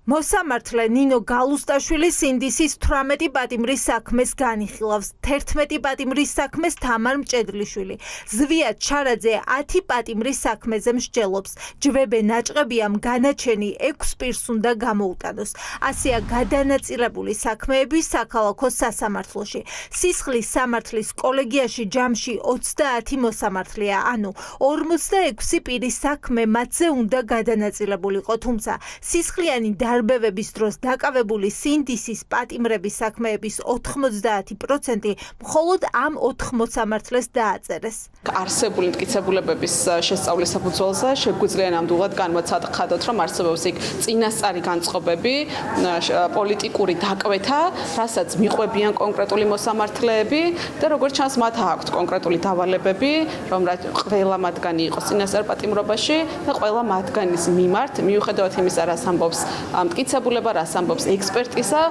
მოსამართლე ნინო გალუსტაშვილის სინდისის 18 პატიმრის საქმეს განიხილავს, 11 პატიმრის საქმეს თამარ მჭედლიშვილი. ზვიად ჩარაძე 10 პატიმრის საქმეზე მსჯელობს. ჯვებე ნაჭყებიამ განაჩენი 6 პირს უნდა გამოუტანოს. ასეა გადანაწილებული საქმეები საქალაქო სასამართლოში. სისხლის სამართლის კოლეგიაში ჯამში 30 მოსამართლეა, ანუ 46 პირის საქმე მათზე უნდა გადანაწილებულიყო, თუმცა სისხლიანი დარბევების დროს დაკავებული სინდისის პატიმრების საქმეების 90% მხოლოდ ამ 4 მოსამართლეს დააწერეს. არსებული მტკიცებულებების შესწავლის საფუძველზე შეგვიძლია ნამდვილად განვაცხადოთ, რომ არსებობს იქ წინასწარი განწყობები, პოლიტიკური დაკვეთა, რასაც მიყვებიან კონკრეტული მოსამართლეები და როგორც ჩანს, მათ აქვთ კონკრეტული დავალებები, რომ ყველა მათგანი იყოს წინასწარ პატიმრობაში და ყველა მათგანის მიმართ, მიუხედავად იმისა, რას ამბობს მტკიცებულება, რას ამბობს ექსპერტიზა,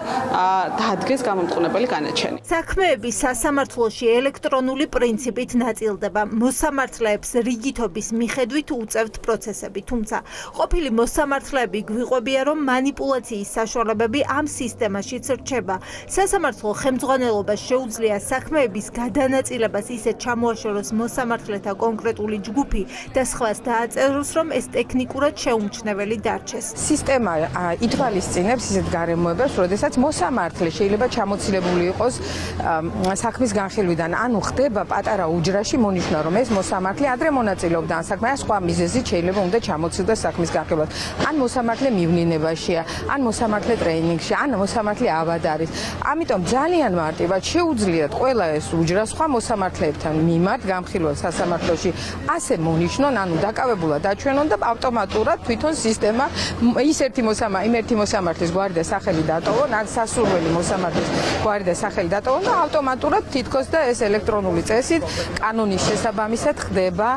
დაადგეს გამომტყუნებელი განაჩენი. საქმეები სასამართლოში ელექტრონული პრინციპით ნაწილდება. მოსამართლეებს რიგითობის მიხედვით უწევთ პროცესები, თუმცა ყოფილი მოსამართლეები გვიყვებიან, რომ მანიპულაციის საშუალებები ამ სისტემაშიც რჩება. სასამართლო ხელმძღვანელობას შეუძლია საქმეების გადანაწილებას ისე ჩამოაშოროს მოსამართლეთა კონკრეტული ჯგუფი და სხვას დააწეროს, რომ ეს ტექნიკურად შეუმჩნეველი დარჩეს. სისტემა ითვალისწინებს ისეთ გარემოებებს, როდესაც მოსამართლე შეიძლება ჩამოცილებული იყოს საქმის განხილვიდან, ანუ ხდება პატარა უჯრაში მონიშნა, რომ ეს მოსამართლე ადრე მონაწილეობდა ამ საქმეში, სხვა მიზეზით შეიძლება უნდა ჩამოცილდეს საქმის განხილვას. ან მოსამართლე მივნინებაშია, ან მოსამართლე ტრეინინგში, ან მოსამართლე ავად არის. ამიტომ ძალიან მარტივად შეუძლიათ ყველა ეს უჯრა სხვა მოსამართლეებთან მიმართ განხილვას სასამართლოში ასე მონიშნონ, ანუ დაკავებულად აჩვენონ და ავტომატურად თვითონ სისტემა ის ერთი მოსამართლის გვარი და სახელი დატოვონ, ან სასურველი მოსამართლის გვარი და სახელი დატოვონ და ავტომატურად თითქოს და ეს ელექტრონული წესით კანონის შესაბამისად ხდება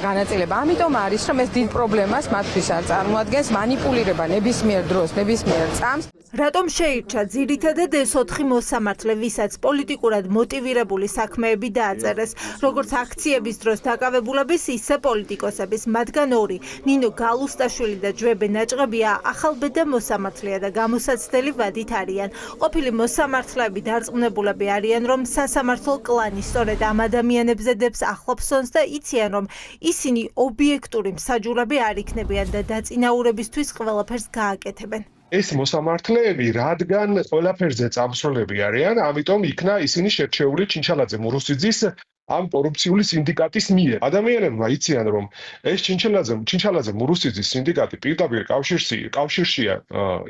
განაწილება. ამიტომ არის, რომ ეს დიდ პრობლემას მათთვის არ წარმოადგენს მანიპულირება ნებისმიერ დროს, ნებისმიერ წამს. რატომ შეირჩა ძირითადად ეს 4 მოსამართლე, ვისაც პოლიტიკურად მოტივირებული საქმეები დააწერეს, როგორც აქციების დროს დაკავებულების, ისე პოლიტიკოსების, მათგან 2, ნინო გალუსტაშვილი და ჯვებე ნაჭყებია, ახალბედა მოსამართლეა და გამოსაცდელი ვადით არიან. ყოფილი მოსამართლეები დარწმუნებულები არიან, რომ სასამართლო კლანი სწორედ ამ ადამიანებზე დებს ახლობსონს და იციან, რომ ისინი ობიექტური მსაჯულები არ იქნებიან და დაწინაურებისთვის ყველაფერს გააკეთებენ. ეს მოსამართლეები რადგან ყველაფერზე წამსვლელები არიან, ამიტომ იქნა ისინი შერჩეული ჩინჩალაძე მურუსიძის ამ კორუფციული სინდიკატის მიერ. ადამიანებმა იციან, რომ ეს ჩინჩალაძე მურუსიძის სინდიკატი პირდაპირ კავშირშია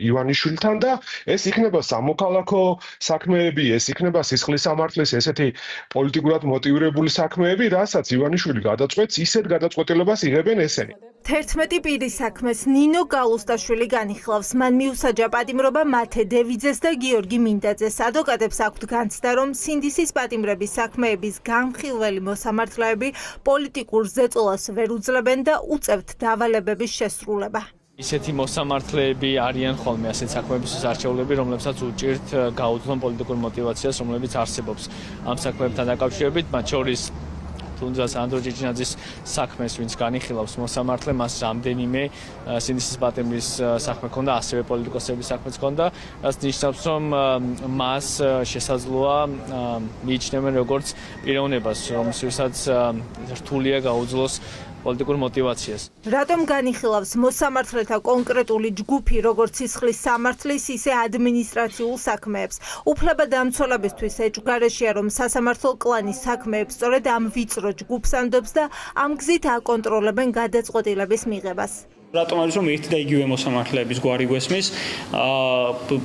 ივანიშვილთან და ეს იქნება სამოქალაქო საქმეები, ეს იქნება სისხლის სამართლის ესეთი პოლიტიკურად მოტივირებული საქმეები, რასაც ივანიშვილი გადაწყვეტს, ისეთ გადაწყვეტილებას იღებენ ესენი. 11 პირის საქმეს ნინო გალუსტაშვილი განიხილავს. მან მიუსაჯა პატიმრობა მათე დევიძეს და გიორგი მინდაძეს. ადვოკატებს აქვთ განცდა, რომ სინდისის პატიმრების საქმეების განხილველი მოსამართლეები პოლიტიკურ ზეწოლას ვერ უძლებენ და უწევთ დავალებების შესრულება. ისეთი მოსამართლეები არიან ხოლმე ასეთ საქმეების არჩეულები, რომლებსაც უჭირთ გაუძლონ პოლიტიკურ მოტივაციას, რომლებიც არსებობს ამ საქმეებთან დაკავშირებით, მათ შორის თუნდაც ანდრო ჭიჭინაძის საქმეს, ვინც განიხილავს მოსამართლე, მას რამდენიმე სინდისის პატიმრის საქმე ჰქონდა, ასევე პოლიტიკოსების საქმეც ჰქონდა, რაც ნიშნავს, რომ მას შესაძლოა მიიჩნევენ როგორც პიროვნებას, რომელსაც რთულია გაუძლოს პოლიტიკურ მოტივაციას. რატომ განიხილავს მოსამართლეთა კონკრეტული ჯგუფი, როგორც სისხლის სამართლის, ისე ადმინისტრაციულ საქმეებს? უფლებადამცველებისთვის ეჭვგარეშეა, რომ სასამართლო კლანის საქმეებს სწორედ ამ ვიწრო ჯგუფს ანდობს და ამ გზით აკონტროლებენ გადაწყვეტილების მიღებას. რატომ არის, რომ ერთი და იგივე მოსამართლეების გვარი გვესმის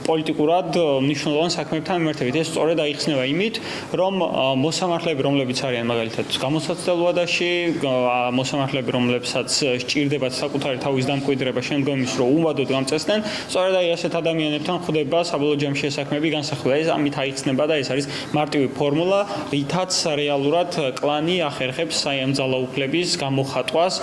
პოლიტიკურად მნიშვნელოვან საქმეებთან მიმართებით? ეს სწორედ აიხსნება იმით, რომ მოსამართლეები, რომლებიც არიან მაგალითად გამოსაცდელ ვადაში, მოსამართლეები, რომლებსაც სჭირდებათ საკუთარი თავის დამკვიდრება შემდგომ ის, რომ უვადოდ გამწესდნენ, სწორედ აი ასეთ ადამიანებთან ხდება საბოლოო ჯამში ეს საქმეები განსახილველი. ეს ამით აიხსნება და ეს არის მარტივი ფორმულა, რითაც რეალურად კლანი ახერხებს აი ამ ძალაუფლების გამოხატვას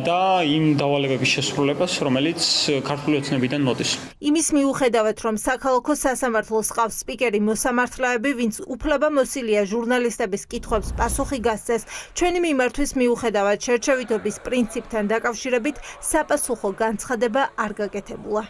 და იმ დავალებების შესრულებას, რომელიც ქართული ოცნებიდან მოდის. იმის მიუხედავად, რომ საქალაქო სასამართლოს ყავს სპიკერი მოსამართლეები, ვინც უფლებამოსილია ჟურნალისტების კითხვებს პასუხი გასცეს, ჩვენი მიმართვის მიუხედავად შერჩევითობის პრინციპთან დაკავშირებით, საპასუხო განცხადება არ გაკეთებულა.